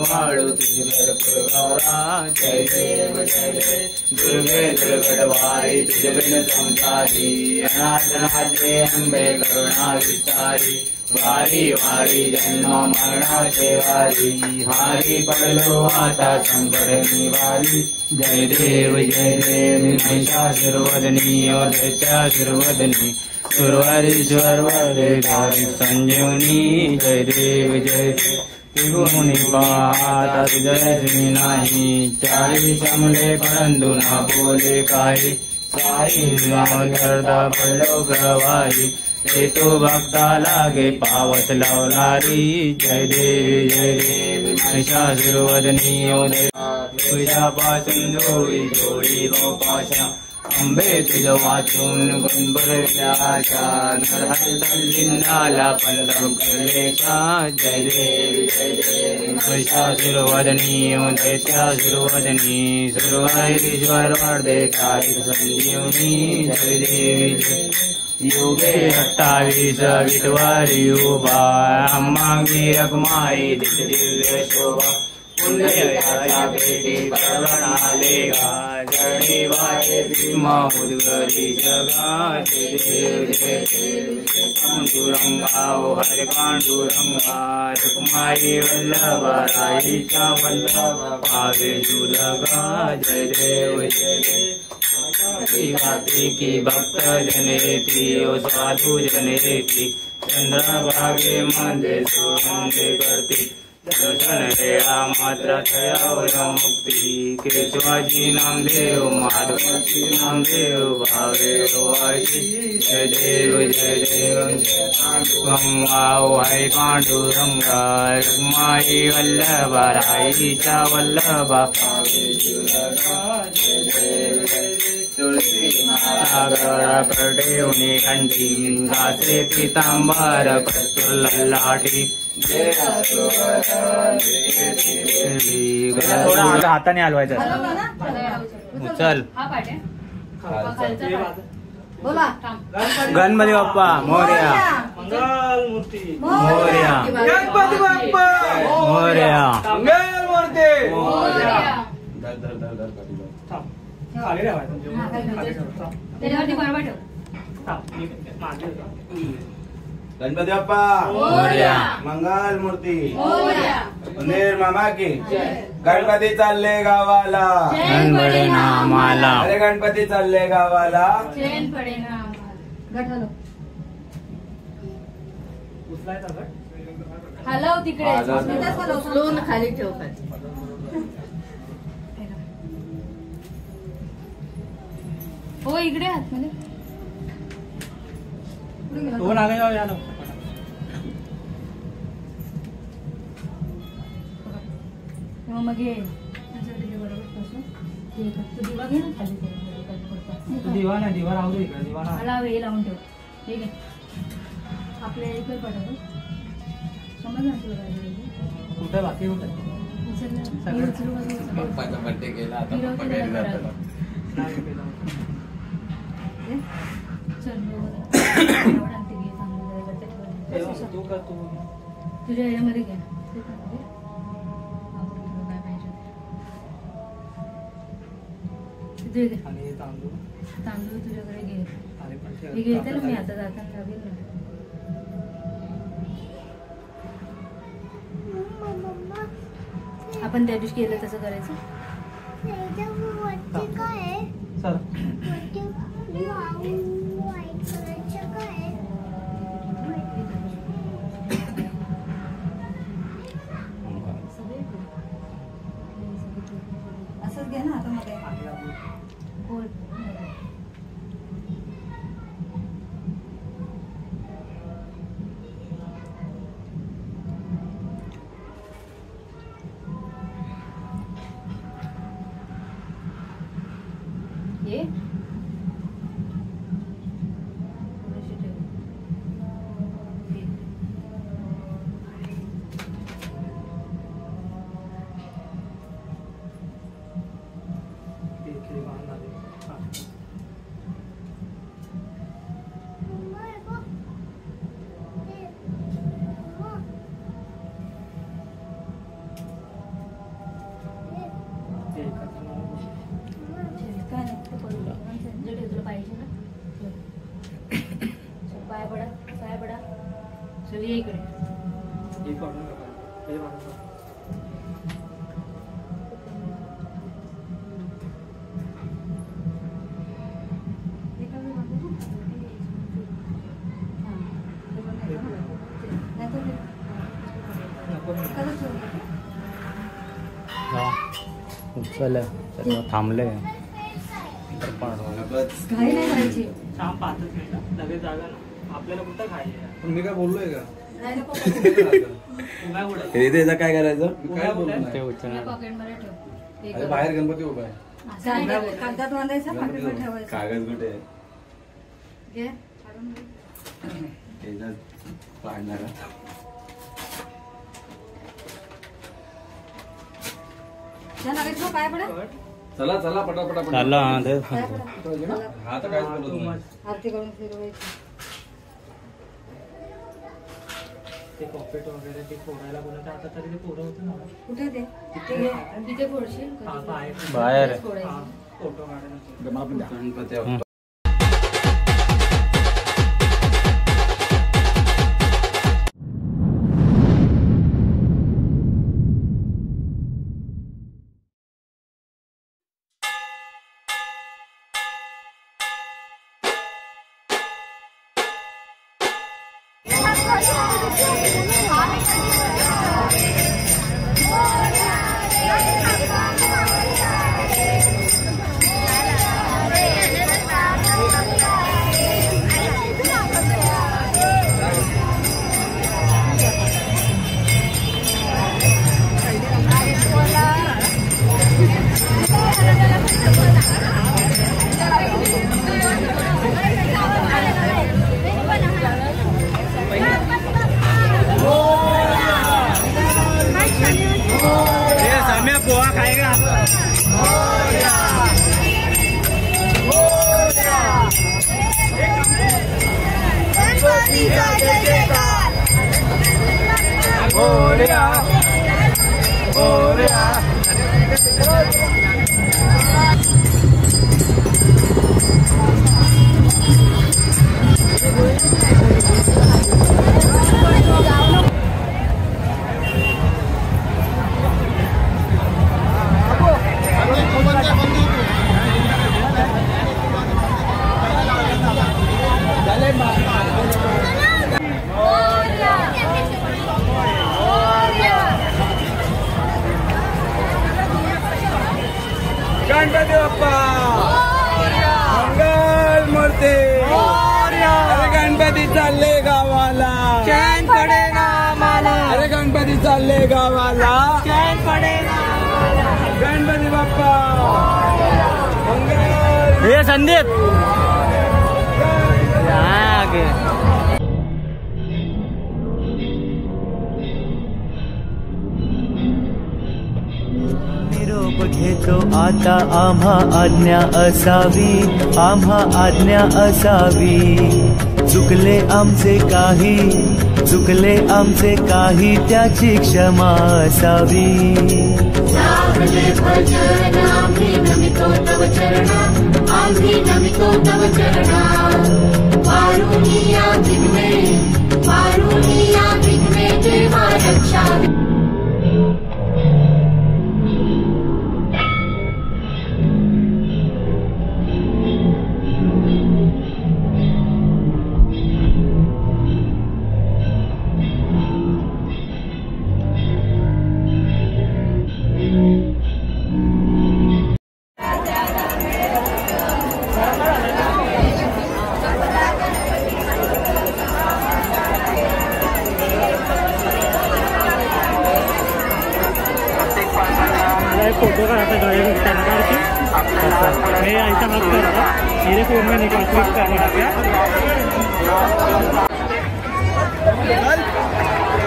वाळू तुझी भरपूर गौरा जय देव जय देव दुर्गे दुर्गटवारी तुझे बिन संसारी अनाथनाथे अंबे करुणा विस्तारी वारी वारी जन्म मरणाचे वारी हारी पडलो आता संकट निवारी जय देव महिषासुरवदनी दैत्यासुरवदनी सुरवरीश्वर वरदारी संजीवनी जय देव जय त्रिगुणी पाहता जय श्री नाही चारी जमले परंतु ना बोले काही साई नाम करता पडलो प्रवाही तो भक्ता लागे पावत लावणारी जय देव महिषासुरवदनी पासून जोडी जोडी गोपाशा अंबे तुझं वाचून गुणबरल्याशा नरहरिनाला पंदम करलेशा जय देव महिषासुरवदनी दैत्यासुरवदनी सुरवरीश्वर वरदेकारी संजीवनी जय देव योगे 28 विटवारी उभा मागे रखमाई दिव्य शोभा पुण्ययाच्या भेटी परवणाले गा जडी वाटे भीमा उद्गरी जगा जय देव पांडुरंगा ओ हरे पांडुरंगा रखमाई वल्लभा राईच्या वल्लभ पावे जुलगा जय देव की भक्त जनेती ओ साधू जनेती चंद्रभागे मध्ये सोंदे करती दर्शन रेळा मात्र थयावर मुक्ती केशवाजी नामदेव माधवाची नामदेव भावे वाशी जय देव गंगा हरे पांडुरंगा रखमाई वल्लभा राईच्या वल्लभा तुळशी माला प्रटेवणी कंठी गाते पितांबर कस्तूर ललाटी थोडा हाताने हलवायचं उचल गणपती बाप्पा मोरया मोरया गणपती बाप्पा मोरया मोरया गणपती बाप्पा मोरया मंगल मूर्ती उंदीर मामा की गणपती चालले गावाला चैन पडे ना आम्हाला अरे गणपती चालले गावाला चैन पडे ना हलव तिकडे खाली ठेव हो इकडे आतमध्ये तो आगे जाओ यार मग दिवा नाही दिवा राहू दे इकडे दिवा ना लावून ठेव ठीक आहे आपल्या इकडे पाठवतो समजलं कुठे बाकी कुठे बर्थडे केला आता तुझ्या याच्यामध्ये घ्या तांदूळ तुझ्याकडे घे हे घेते ना मी आता जाताना लागेल ना आपण त्या दिवशी केलं तसं करायचं सर असंच घ्या ना आता मध्ये ये ये इकडे. उचल थांबले काही नाही करायची. शाम पाहतच नाही ना लगेच जागा ना आपल्याला कुठं खायला. मी काय बोललोय का उभ्या कुठे त्याचा काय करायचं काय बोलतोय? ते उचलणार. पॉकेटमध्ये ठेव. हे अरे कर. बाहेर गणपती उभा आहे कागदात बांधायचं, पाकिटमध्ये ठेवायचं. कागद कुठे आहे? घे, काढून घे. त्याच्यात पाडणार त्या नागायचं काय पडेल? चला चला पटापटा चालला काय पडेल? हा तर काहीच बोलत नाही. आरती करून फिरवायची. ते पॉकेट वगैरे ते फोडायला बोलत आता तरी ते पोरं होतं ना. कुठे ते? ते घे. तिथे फोडशील हा, बाहेर. बाहेर आहे. तिथेच फोडायचं. हा, फोटो काढायला. मला पण द्या. गणपती बाप्पा. गणपती बाप्पा मंगल मूर्ती. अरे गणपती चालले गावाला, चैन पडेना आम्हाला. अरे गणपती चालले गावाला, चैन पडेना. गणपती बाप्पा मंगल. हे संदीप आगे निरोप घेतो आता आम्हा आज्ञा असावी, आम्हा आज्ञा असावी. चुकले आमचे काही त्याची क्षमा असावी. सावले भजन आम्ही नमितो तव चरणा, आम्ही नमितो तव चरणा. वारुणिया विघ्ने देवा रक्षामि. फोटो काढायचा ड्राइवर काढायची. हे ऐसा मत करा, मेरे फोन में निकाल क्लिक करना क्या.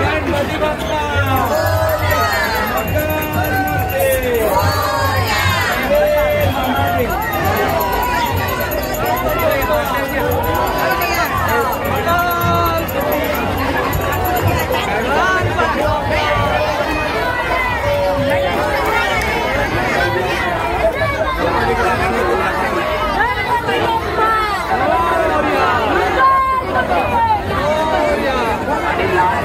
गणपती बाप्पा Gloria.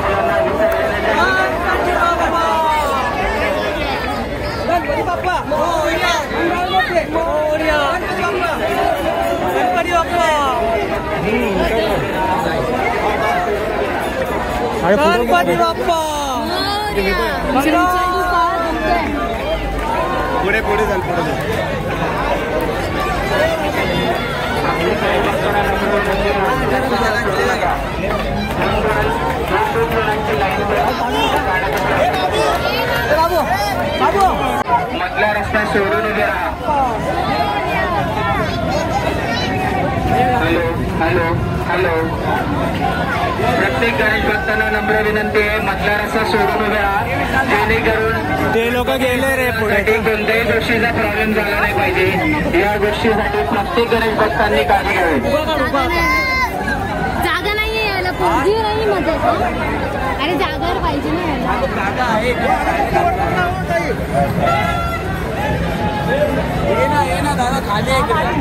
गणपती बाप्पा पुढे पुढे चाल पुढे मधला रस्ता सोडून उभे राहा. Hello hello hello. प्रत्येक गणेश भक्तांना नम्र विनंती आहे, मधला रस्ता सोडून उभे राहा जेणेकरून ते लोक गेले रे पुढे. कोणत्याही गोष्टीचा प्रॉब्लेम झाला नाही पाहिजे. या गोष्टीसाठी प्रत्येक गणेश भक्तांनी काळजी घ्यावी. जागा नाहीये यायला, पोरगी नाही मध्ये. अरे जागावर पाहिजे ना यायला. जागा आहे ये ना दादा खाली पाणी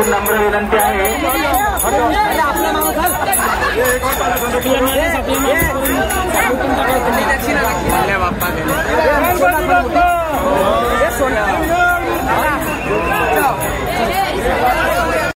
नम्र विनंती आहे. आपलं नाव